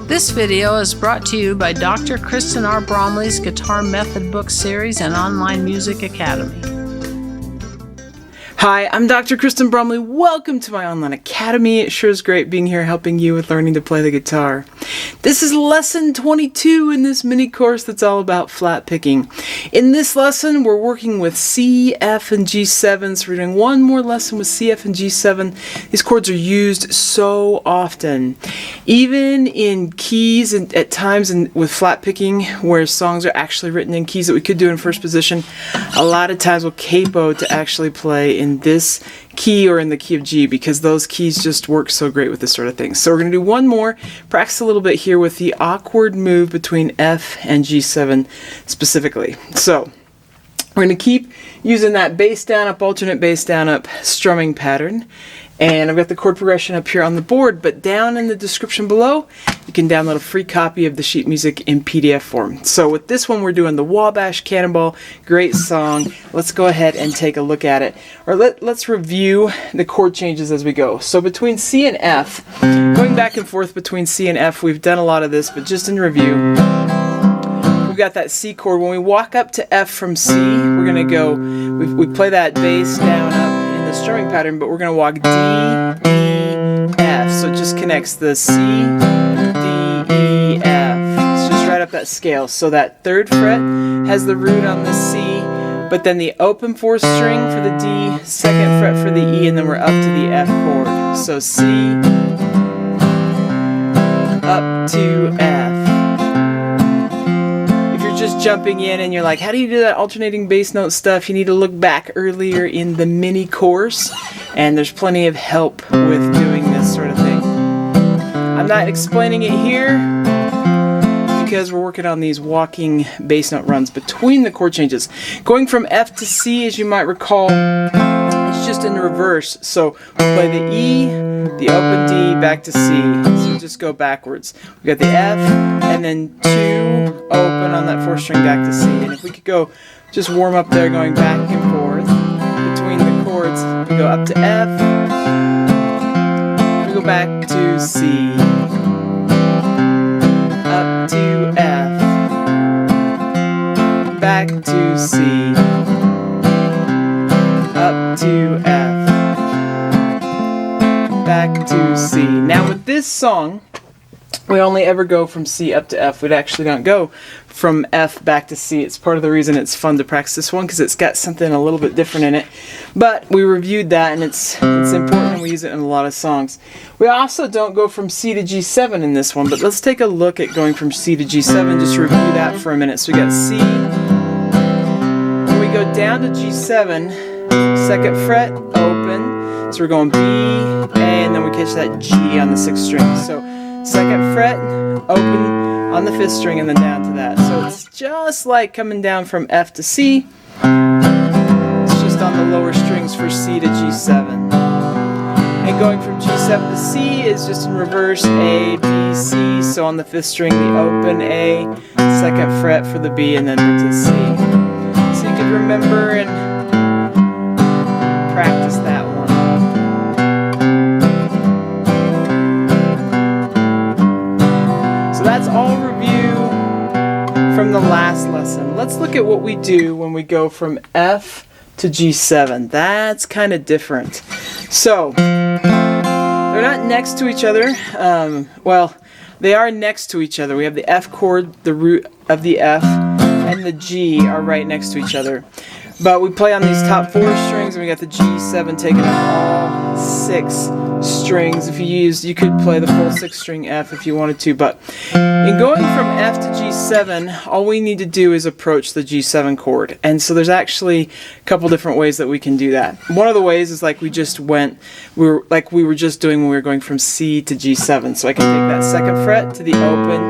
This video is brought to you by Dr. Kristen R. Bromley's Guitar Method Book Series and Online Music Academy. Hi, I'm Dr. Kristen Bromley. Welcome to my online academy. It sure is great being here helping you with learning to play the guitar. This is lesson 22 in this mini course that's all about flat picking. In this lesson, we're working with C, F, and G7. So we're doing one more lesson with C, F, and G7. These chords are used so often. Even in keys and at times with flat picking where songs are actually written in keys that we could do in first position, a lot of times we'll capo to actually play in this key or in the key of G because those keys just work so great with this sort of thing. So we're going to do one more, practice a little bit here with the awkward move between F and G7 specifically. So we're going to keep using that bass down up, alternate bass down up strumming pattern. And I've got the chord progression up here on the board, but down in the description below, you can download a free copy of the sheet music in PDF form. So with this one, we're doing the Wabash Cannonball. Great song. Let's go ahead and take a look at it. Or let's review the chord changes as we go. So between C and F, going back and forth between C and F, we've done a lot of this, but just in review, we've got that C chord. When we walk up to F from C, we're going to go, we play that bass down up the strumming pattern, but we're going to walk D, E, F. So it just connects the C, D, E, F. It's just right up that scale. So that third fret has the root on the C, but then the open fourth string for the D, second fret for the E, and then we're up to the F chord. So C, up to F. Just jumping in and you're like, how do you do that alternating bass note stuff? You need to look back earlier in the mini course, and there's plenty of help with doing this sort of thing. I'm not explaining it here because we're working on these walking bass note runs between the chord changes. Going from F to C, as you might recall, it's just in reverse. So we play the E, the open D, back to C. So just go backwards. We got the F, and then 2, open on that fourth string back to C. And if we could go, just warm up there going back and forth between the chords. We go up to F, we go back to C, up to F, back to C, up to F, back to C. Now with this song, we only ever go from C up to F. We'd actually don't go from F back to C. It's part of the reason it's fun to practice this one because it's got something a little bit different in it. But we reviewed that and it's important and we use it in a lot of songs. We also don't go from C to G7 in this one, but let's take a look at going from C to G7. Just review that for a minute. So we got C, and we go down to G7, second fret, open. So we're going B, A, and then we catch that G on the 6th string. So second fret, open on the 5th string, and then down to that. So it's just like coming down from F to C. It's just on the lower strings for C to G7. And going from G7 to C is just in reverse, A, B, C. So on the 5th string, the open A, second fret for the B, and then to C. So you can remember and practice that one. That's all review from the last lesson. Let's look at what we do when we go from F to G7. That's kind of different. So, they're not next to each other. Well, they are next to each other. We have the F chord, the root of the F, and the G are right next to each other. But we play on these top 4 strings, and we got the G7 taking up all 6 strings. If you could play the full 6-string F if you wanted to. But in going from F to G7, all we need to do is approach the G7 chord. And so there's actually a couple different ways that we can do that. One of the ways is like we were just doing when we were going from C to G7. So I can take that second fret to the open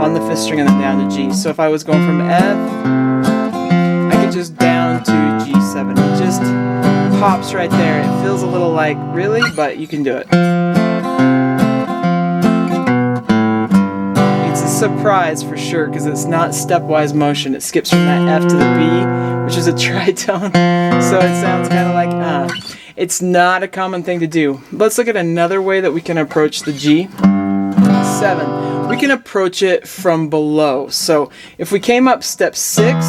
on the 5th string and then down to G. So if I was going from F, just down to G7. It just pops right there. It feels a little like, really? But you can do it. It's a surprise for sure because it's not stepwise motion. It skips from that F to the B, which is a tritone. So it sounds kind of like, It's not a common thing to do. Let's look at another way that we can approach the G. G7, we can approach it from below. So if we came up step 6,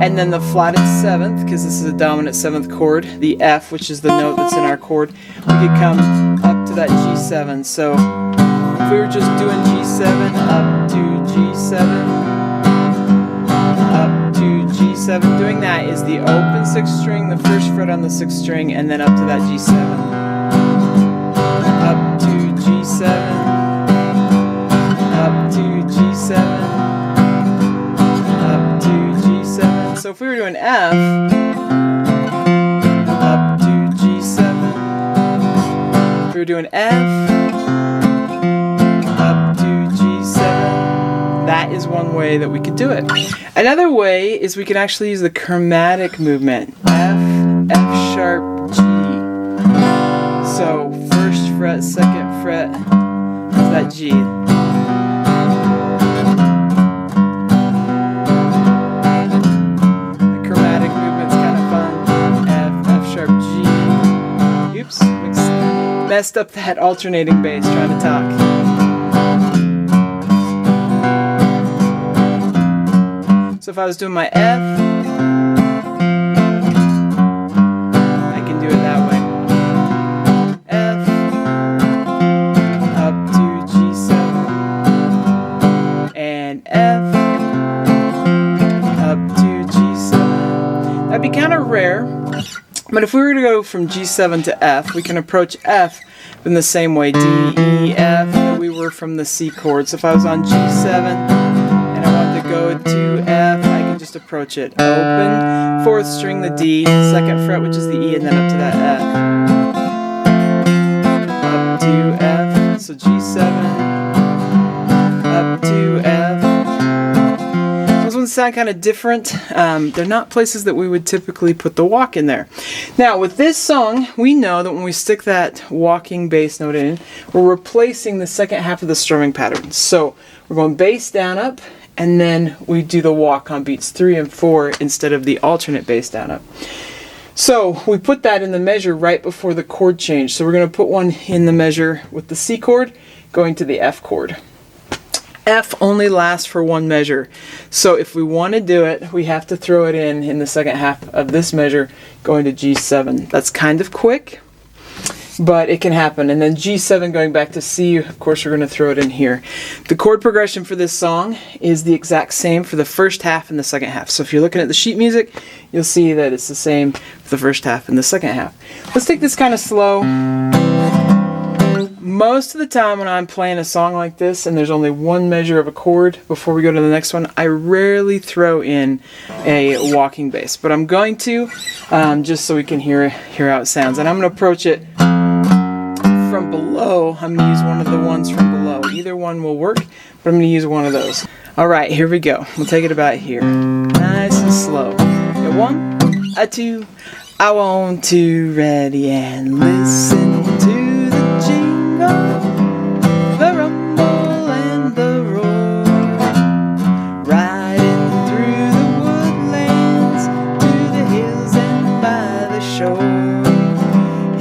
and then the flatted 7th, because this is a dominant 7th chord, the F, which is the note that's in our chord, we could come up to that G7. So if we were just doing G7, up to G7, up to G7, doing that is the open 6th string, the 1st fret on the 6th string, and then up to that G7. Up to G7, up to G7, up to G7. So if we were doing F, up to G7. If we were doing F, up to G7. That is one way that we could do it. Another way is we can actually use the chromatic movement. F, F sharp, G. So 1st fret, 2nd fret, is that G. The chromatic movement's kind of fun. F, F sharp, G. Oops, messed up that alternating bass trying to talk. So if I was doing my F, I can do it that way. F, up to G7, and F, up to G7. That'd be kind of rare, but if we were to go from G7 to F, we can approach F in the same way, D, E, F, that we were from the C chord. So if I was on G7, go to F, I can just approach it. Open, 4th string, the D, 2nd fret, which is the E, and then up to that F. Up to F, so G7, up to F. Those ones sound kind of different. They're not places that we would typically put the walk in there. Now, with this song, we know that when we stick that walking bass note in, we're replacing the second half of the strumming pattern. So we're going bass down, up, and then we do the walk on beats 3 and 4 instead of the alternate bass down up. So we put that in the measure right before the chord change. So we're going to put one in the measure with the C chord going to the F chord. F only lasts for one measure. So if we want to do it, we have to throw it in the second half of this measure going to G7. That's kind of quick, but it can happen. And then G7 going back to C, of course we're going to throw it in here. The chord progression for this song is the exact same for the first half and the second half. So if you're looking at the sheet music, you'll see that it's the same for the first half and the second half. Let's take this kind of slow. Most of the time when I'm playing a song like this and there's only one measure of a chord before we go to the next one, I rarely throw in a walking bass. But I'm going to, just so we can hear how it sounds. And I'm going to approach it from below. I'm going to use one of the ones from below. Either one will work, but I'm going to use one of those. Alright, here we go. We'll take it about here. Nice and slow. Okay, 1, 2, I want to ready and listen to the jingle, the rumble and the roar, riding through the woodlands to the hills and by the shore.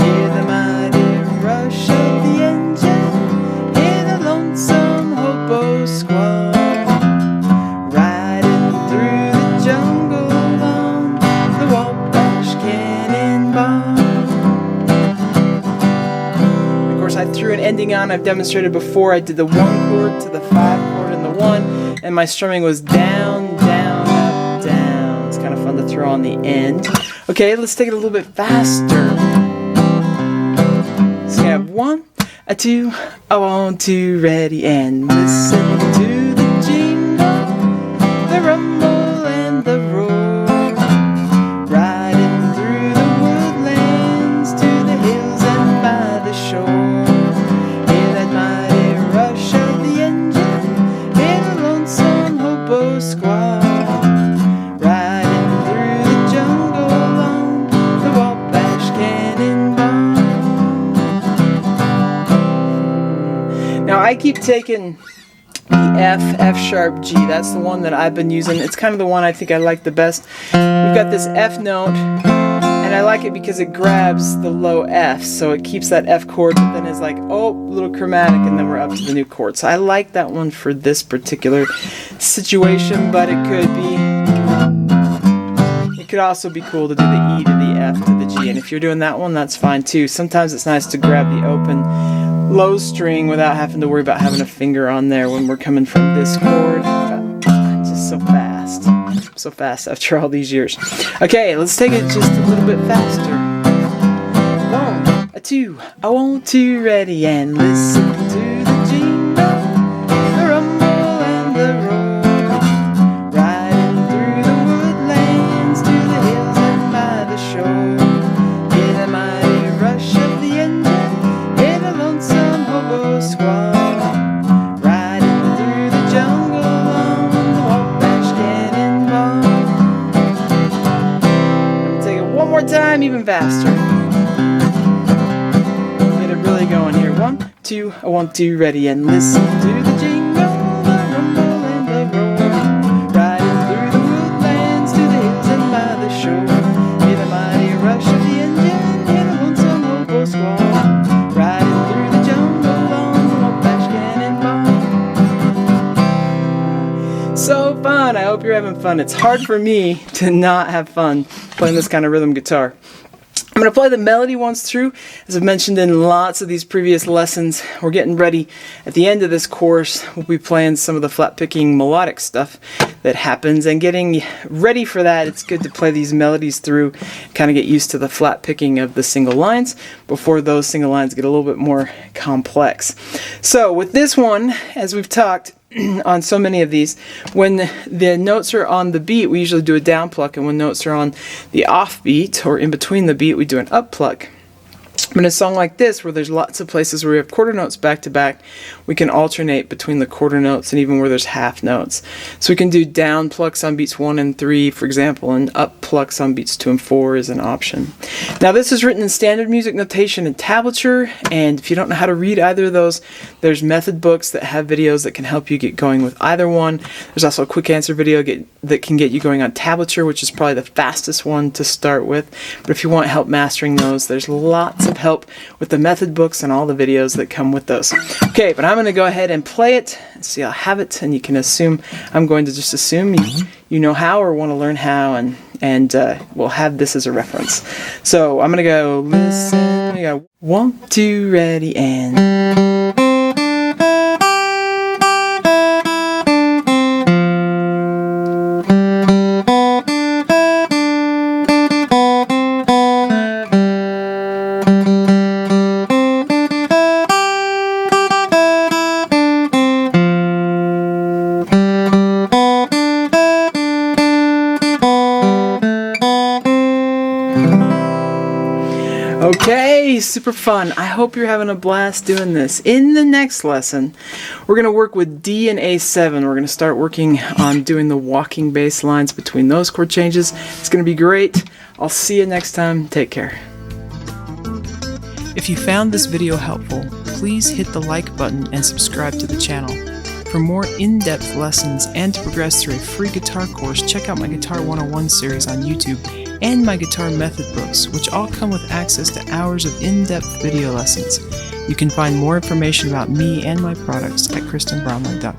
Hear the mighty rush of the engine, hear the lonesome hobo squall, riding through the jungle on the Wabash Cannonball. Of course, I threw an ending on. I've demonstrated before. I did the 1 chord to the 5 chord and the 1, and my strumming was down, down, up, down. It's kind of fun to throw on the end. Okay, let's take it a little bit faster. So you have 1, 2, I want to ready and listen to the jingle, the rumble and the roar, riding through the woodlands to the hills and by the shore. Hear that mighty rush of the engine, hear the lonesome hobo squall, riding through the jungle on the Wabash Cannonball. Now I keep taking the F sharp G. That's the one that I've been using. It's kind of the one I think I like the best. We've got this F note, And I like it because it grabs the low F, so it keeps that F chord, but then is like, oh, a little chromatic, and then we're up to the new chord. So I like that one for this particular situation, but it could also be cool to do the E to the F to the G. And if you're doing that one, that's fine too. Sometimes it's nice to grab the open low string without having to worry about having a finger on there when we're coming from this chord. Just so fast. So fast after all these years. Okay, let's take it just a little bit faster. 1, 2, I want you ready and listen to the jingle, the rumble and the roar, riding through the woodlands to the hills and by the shore. Hear the mighty rush of the engine, hear the lonesome hobo squall, riding through the jungle on the Wabash Cannonball. Take it one more time, even faster. Get it really going here. 1, 2, I want you ready and listen to the jingle, the rumble and the roar, riding through the woodlands to the hills and by the shore. Hear the mighty rush of the engine, hear the lonesome hobo squall, riding through the jungle on the Wabash Cannonball. So fun! I hope you're having fun. It's hard for me to not have fun playing this kind of rhythm guitar. I'm going to play the melody once through. As I've mentioned in lots of these previous lessons, we're getting ready. At the end of this course, we'll be playing some of the flat picking melodic stuff that happens. And getting ready for that, it's good to play these melodies through, kind of get used to the flat picking of the single lines before those single lines get a little bit more complex. So with this one, as we've talked on so many of these, when the notes are on the beat, we usually do a down pluck, and when notes are on the off beat or in between the beat, we do an up pluck. But in a song like this, where there's lots of places where we have quarter notes back to back, we can alternate between the quarter notes and even where there's half notes. So we can do down plucks on beats 1 and 3, for example, and up plucks on beats 2 and 4 is an option. Now this is written in standard music notation and tablature, and if you don't know how to read either of those, there's method books that have videos that can help you get going with either one. There's also a quick answer video that can get you going on tablature, which is probably the fastest one to start with. But if you want help mastering those, there's lots of help with the method books and all the videos that come with those. Okay, but I'm going to go ahead and play it. See, I'll have it, and you can assume, I'm going to just assume you know how or want to learn how, and we'll have this as a reference. So I'm going to go listen. We go 1, 2, ready, and... Okay, super fun. I hope you're having a blast doing this. In the next lesson, we're going to work with D and A7. We're going to start working on doing the walking bass lines between those chord changes. It's going to be great. I'll see you next time. Take care. If you found this video helpful, please hit the like button and subscribe to the channel. For more in-depth lessons and to progress through a free guitar course, check out my Guitar 101 series on YouTube and my guitar method books, which all come with access to hours of in-depth video lessons. You can find more information about me and my products at KristenBromley.com.